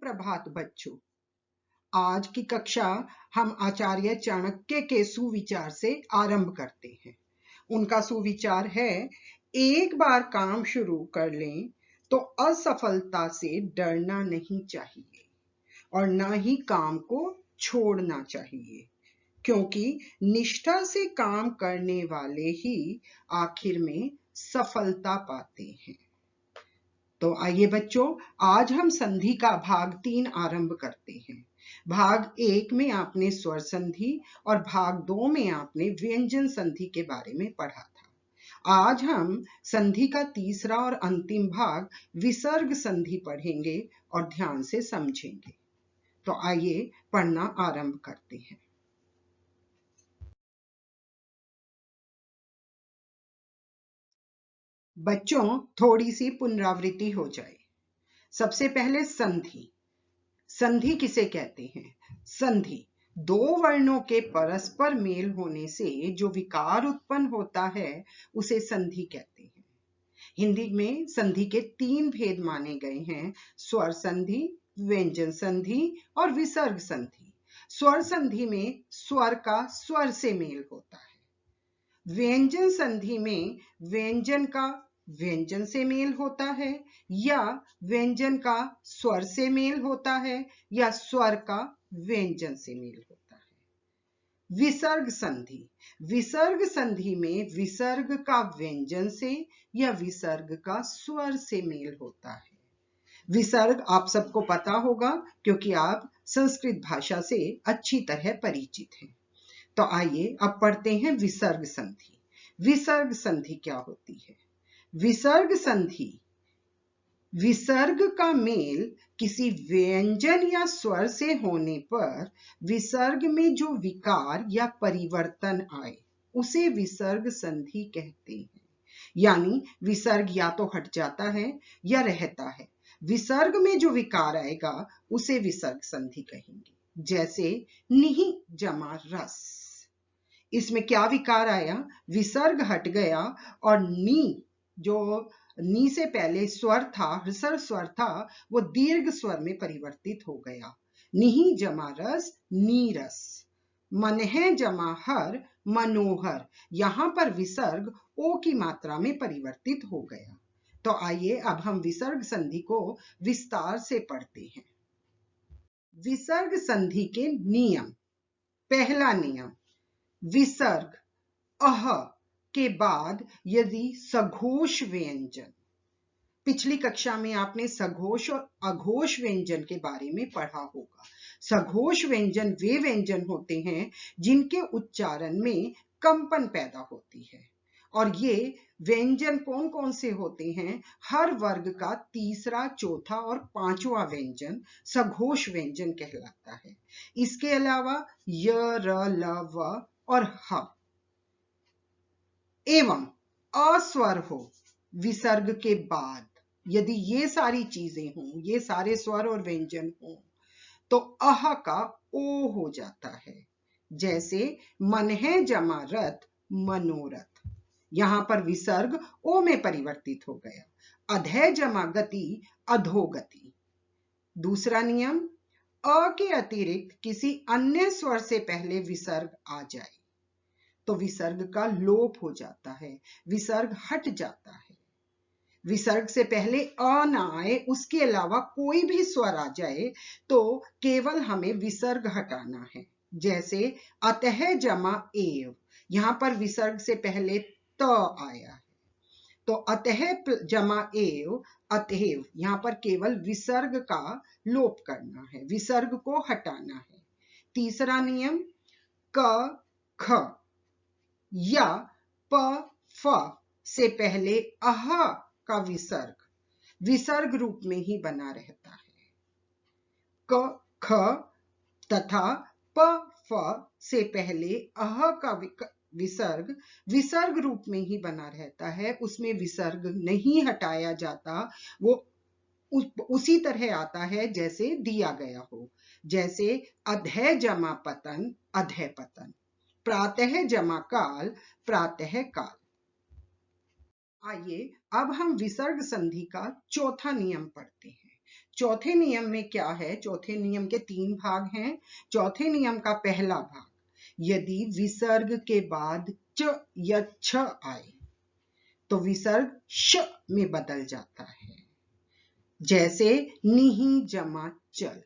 सुप्रभात बच्चों। आज की कक्षा हम आचार्य चाणक्य के सुविचार से आरंभ करते हैं। उनका सुविचार है, एक बार काम शुरू कर लें तो असफलता से डरना नहीं चाहिए और न ही काम को छोड़ना चाहिए, क्योंकि निष्ठा से काम करने वाले ही आखिर में सफलता पाते हैं। तो आइए बच्चों, आज हम संधि का भाग 3 आरंभ करते हैं। भाग 1 में आपने स्वर संधि और भाग 2 में आपने व्यंजन संधि के बारे में पढ़ा था। आज हम संधि का तीसरा और अंतिम भाग विसर्ग संधि पढ़ेंगे और ध्यान से समझेंगे। तो आइए पढ़ना आरंभ करते हैं। बच्चों, थोड़ी सी पुनरावृत्ति हो जाए। सबसे पहले संधि। संधि किसे कहते हैं? संधि दो वर्णों के परस्पर मेल होने से जो विकार उत्पन्न होता है उसे संधि कहते हैं। हिंदी में संधि के 3 भेद माने गए हैं: स्वर संधि, व्यंजन संधि और विसर्ग संधि। स्वर संधि में स्वर का स्वर से मेल होता है। व्यंजन संधि में व्यंजन का व्यंजन से मेल होता है, या व्यंजन का स्वर से मेल होता है, या स्वर का व्यंजन से मेल होता है। विसर्ग संधि। विसर्ग संधि में विसर्ग का व्यंजन से या विसर्ग का स्वर से मेल होता है। विसर्ग आप सबको पता होगा क्योंकि आप संस्कृत भाषा से अच्छी तरह परिचित हैं। तो आइए अब पढ़ते हैं विसर्ग संधि। विसर्ग संधि क्या होती है? विसर्ग संधि विसर्ग का मेल किसी व्यंजन या स्वर से होने पर विसर्ग में जो विकार या परिवर्तन आए उसे विसर्ग संधि कहते हैं। यानी विसर्ग या तो हट जाता है या रहता है। विसर्ग में जो विकार आएगा उसे विसर्ग संधि कहेंगे। जैसे निहि जमा रस, इसमें क्या विकार आया? विसर्ग हट गया और नी, जो नी से पहले स्वर था, ऋसर स्वर था, वो दीर्घ स्वर में परिवर्तित हो गया। निहि जमा रस, नीरस। मन है जमा हर, मनोहर। यहां पर विसर्ग ओ की मात्रा में परिवर्तित हो गया। तो आइए अब हम विसर्ग संधि को विस्तार से पढ़ते हैं। विसर्ग संधि के नियम। पहला नियम, विसर्ग अह के बाद यदि सघोष व्यंजन। पिछली कक्षा में आपने सघोष और अघोष व्यंजन के बारे में पढ़ा होगा। सघोष व्यंजन वे व्यंजन होते हैं जिनके उच्चारण में कंपन पैदा होती है। और ये व्यंजन कौन कौन से होते हैं? हर वर्ग का तीसरा, चौथा और पांचवा व्यंजन सघोष व्यंजन कहलाता है। इसके अलावा य, र, ल, व और ह एवं अस्वर हो विसर्ग के बाद, यदि ये सारी चीजें हों, ये सारे स्वर और व्यंजन हों, तो अह का ओ हो जाता है। जैसे मन है जमा रथ, मनोरथ। यहां पर विसर्ग ओ में परिवर्तित हो गया। अधै जमा गति, अधोगति। दूसरा नियम, अ के अतिरिक्त किसी अन्य स्वर से पहले विसर्ग आ जाए तो विसर्ग का लोप हो जाता है, विसर्ग हट जाता है। विसर्ग से पहले अ ना आए, उसके अलावा कोई भी स्वर आ जाए तो केवल हमें विसर्ग हटाना है। जैसे अतः जमा एव, यहां पर विसर्ग से पहले त आया है, तो अतः जमा एव, अतएव, यहां पर केवल विसर्ग का लोप करना है, विसर्ग को हटाना है। तीसरा नियम, क ख या प फ से पहले अह का विसर्ग रूप में ही बना रहता है। क ख तथा प फ से पहले अह का विसर्ग रूप में ही बना रहता है, उसमें विसर्ग नहीं हटाया जाता, वो उसी तरह आता है जैसे दिया गया हो। जैसे अधै जमा पतन, अधै पतन। प्रातः जमा काल, प्रातः काल। आइए अब हम विसर्ग संधि का चौथा नियम पढ़ते हैं। चौथे नियम में क्या है? चौथे नियम के 3 भाग हैं। चौथे नियम का पहला भाग, यदि विसर्ग के बाद च या छ आए तो विसर्ग श में बदल जाता है। जैसे निहि जमा चल,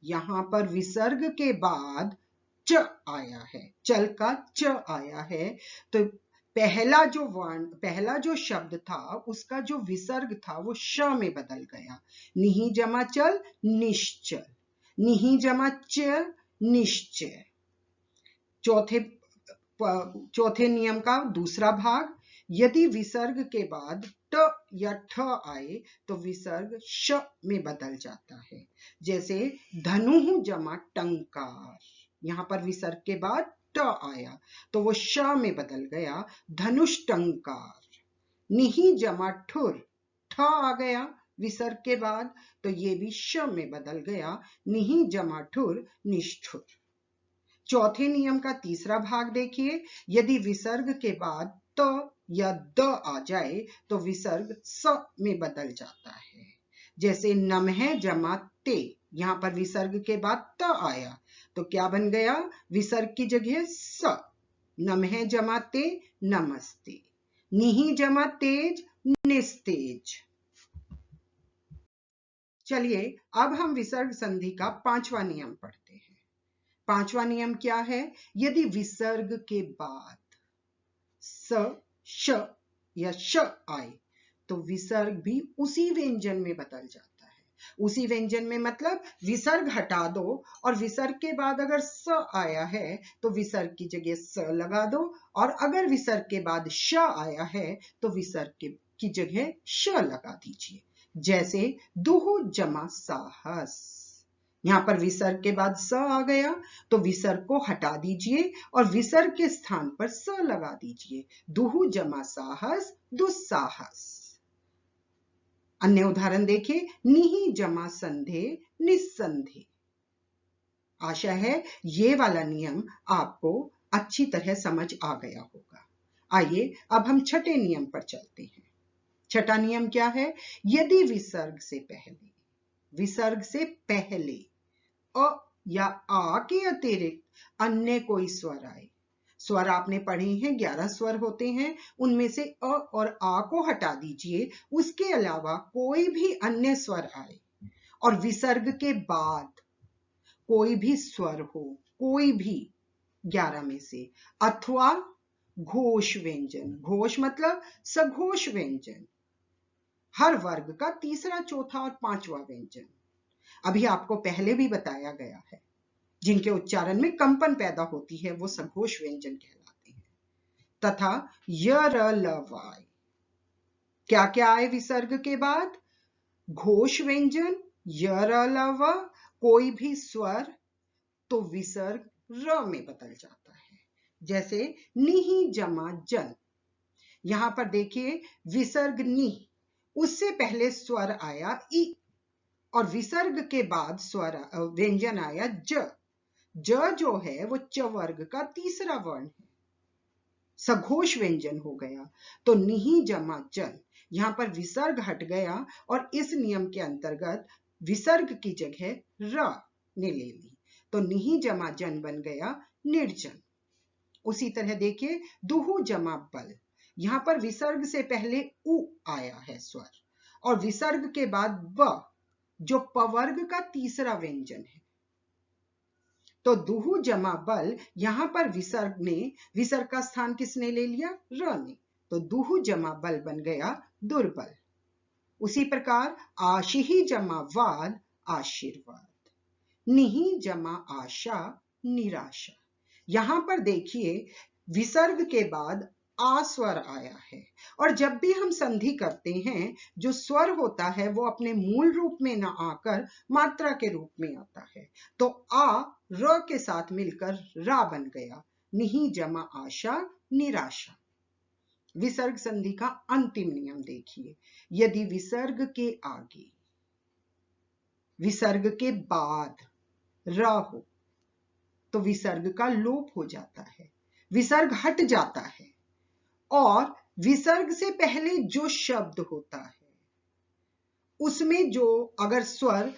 यहां पर विसर्ग के बाद च आया है, चल का च आया है, तो पहला जो शब्द था उसका जो विसर्ग था वो श में बदल गया। निहि जमा चल निश्चल, निहि जमा च निश्चय। चौथे नियम का दूसरा भाग, यदि विसर्ग के बाद ट या ठ आए तो विसर्ग श में बदल जाता है। जैसे धनु जमा टंकार, यहां पर विसर्ग के बाद ट आया तो वो श में बदल गया, धनुष टंकार। निहि जमा ठुर, ठ आ गया विसर्ग के बाद तो ये भी श में बदल गया, निहि जमा ठुर निष्ठुर। चौथे नियम का तीसरा भाग देखिए, यदि विसर्ग के बाद त या द आ जाए तो विसर्ग स में बदल जाता है। जैसे नमः जमा ते, यहां पर विसर्ग के बाद त आया तो क्या बन गया? विसर्ग की जगह स। नमः जमा ते नमस्ते, निहि जमा तेज निस्तेज। चलिए अब हम विसर्ग संधि का 5वां नियम पढ़ते हैं। 5वां नियम क्या है? यदि विसर्ग के बाद स श या श आए तो विसर्ग भी उसी व्यंजन में बदल जाता है। उसी व्यंजन में मतलब विसर्ग हटा दो और विसर्ग के बाद अगर स आया है तो विसर्ग की जगह स लगा दो, और अगर विसर्ग के बाद श आया है तो विसर्ग की जगह श लगा दीजिए। जैसे दुहु जमा साहस, यहां पर विसर्ग के बाद स आ गया तो विसर्ग को हटा दीजिए और विसर्ग के स्थान पर स लगा दीजिए। दुहु जमा साहस दुस्साहस। अन्य उदाहरण देखिए, निहि जमा संधे निस्संधे। आशा है ये वाला नियम आपको अच्छी तरह समझ आ गया होगा। आइए अब हम छठे नियम पर चलते हैं। छठा नियम क्या है? यदि विसर्ग से पहले अ या आ के अतिरिक्त अन्य कोई स्वर आए, स्वर आपने पढ़े हैं 11 स्वर होते हैं, उनमें से अ और आ को हटा दीजिए, उसके अलावा कोई भी अन्य स्वर आए और विसर्ग के बाद कोई भी स्वर हो, कोई भी 11 में से, अथवा घोष व्यंजन, घोष मतलब सघोष व्यंजन, हर वर्ग का तीसरा, चौथा और 5वां व्यंजन, अभी आपको पहले भी बताया गया है, जिनके उच्चारण में कंपन पैदा होती है वो सघोष व्यंजन कहलाते हैं। तथा य र ल वाय, क्या क्या आए विसर्ग के बाद? घोष व्यंजन य र ल व, कोई भी स्वर, तो विसर्ग र में बदल जाता है। जैसे निहि जमा जन, यहां पर देखिए विसर्ग नि, उससे पहले स्वर आया इ और विसर्ग के बाद स्वर व्यंजन आया ज। ज जो है वो च वर्ग का तीसरा वर्ण है, सघोष व्यंजन हो गया। तो निहि जमा जन, यहां पर विसर्ग हट गया और इस नियम के अंतर्गत विसर्ग की जगह र ने ले ली, तो निहि जमा जन बन गया निर्जन। उसी तरह देखिए दुहु जमा बल, यहां पर विसर्ग से पहले उ आया है स्वर और विसर्ग के बाद ब, जो पवर्ग का तीसरा व्यंजन है, तो दुहु जमा बल, यहां पर विसर्ग का स्थान किसने ले लिया? र ने, तो दुहु जमा बल बन गया दुर्बल। उसी प्रकार आशिहि जमा वाद आशीर्वाद, निहि जमा आशा निराशा। यहां पर देखिए विसर्ग के बाद आ स्वर आया है और जब भी हम संधि करते हैं जो स्वर होता है वो अपने मूल रूप में न आकर मात्रा के रूप में आता है, तो आ र के साथ मिलकर रा बन गया, निहि जमा आशा निराशा। विसर्ग संधि का अंतिम नियम देखिए, यदि विसर्ग के आगे विसर्ग के बाद र हो तो विसर्ग का लोप हो जाता है, विसर्ग हट जाता है और विसर्ग से पहले जो शब्द होता है उसमें जो अगर स्वर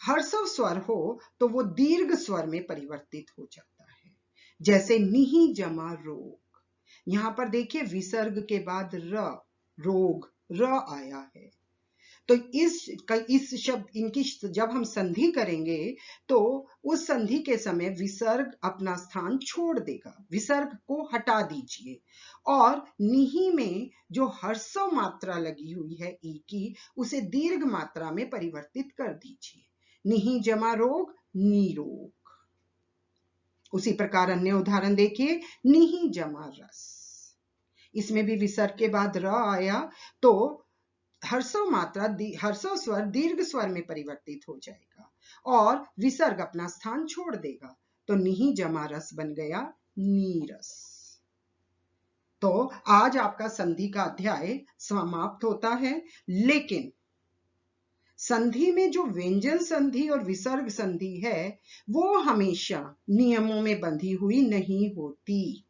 हर्षव स्वर हो तो वो दीर्घ स्वर में परिवर्तित हो जाता है। जैसे निहि जमा रोग, यहां पर देखिए विसर्ग के बाद र, रोग, र आया है। तो इस शब्द इनकी जब हम संधि करेंगे तो उस संधि के समय विसर्ग अपना स्थान छोड़ देगा, विसर्ग को हटा दीजिए और निहि में जो हर्षव मात्रा लगी हुई है ई की, उसे दीर्घ मात्रा में परिवर्तित कर दीजिए। निहि जमा रोग, नीरोग। उसी प्रकार अन्य उदाहरण देखिए, निहि जमा रस, इसमें भी विसर्ग के बाद र आया तो हर्षव स्वर दीर्घ स्वर में परिवर्तित हो जाएगा और विसर्ग अपना स्थान छोड़ देगा, तो निहि जमा रस बन गया नीरस। तो आज आपका संधि का अध्याय समाप्त होता है, लेकिन संधि में जो व्यंजन संधि और विसर्ग संधि है वो हमेशा नियमों में बंधी हुई नहीं होती।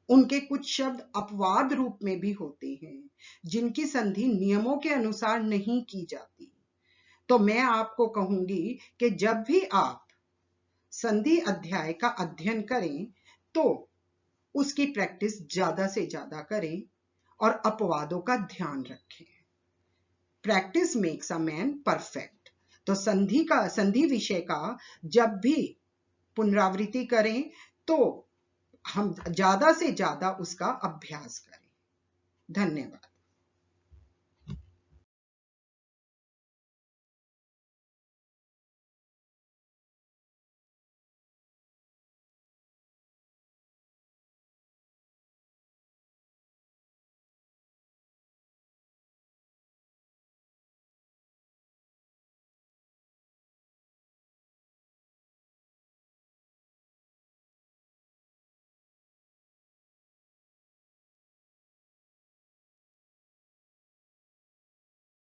उनके कुछ शब्द अपवाद रूप में भी होते हैं जिनकी संधि नियमों के अनुसार नहीं की जाती। तो मैं आपको कहूंगी कि जब भी आप संधि अध्याय का अध्ययन करें तो उसकी प्रैक्टिस ज्यादा से ज्यादा करें और अपवादों का ध्यान रखें। Practice makes a man perfect. तो संधि विषय का जब भी पुनरावृत्ति करें तो हम ज्यादा से ज्यादा उसका अभ्यास करें। धन्यवाद।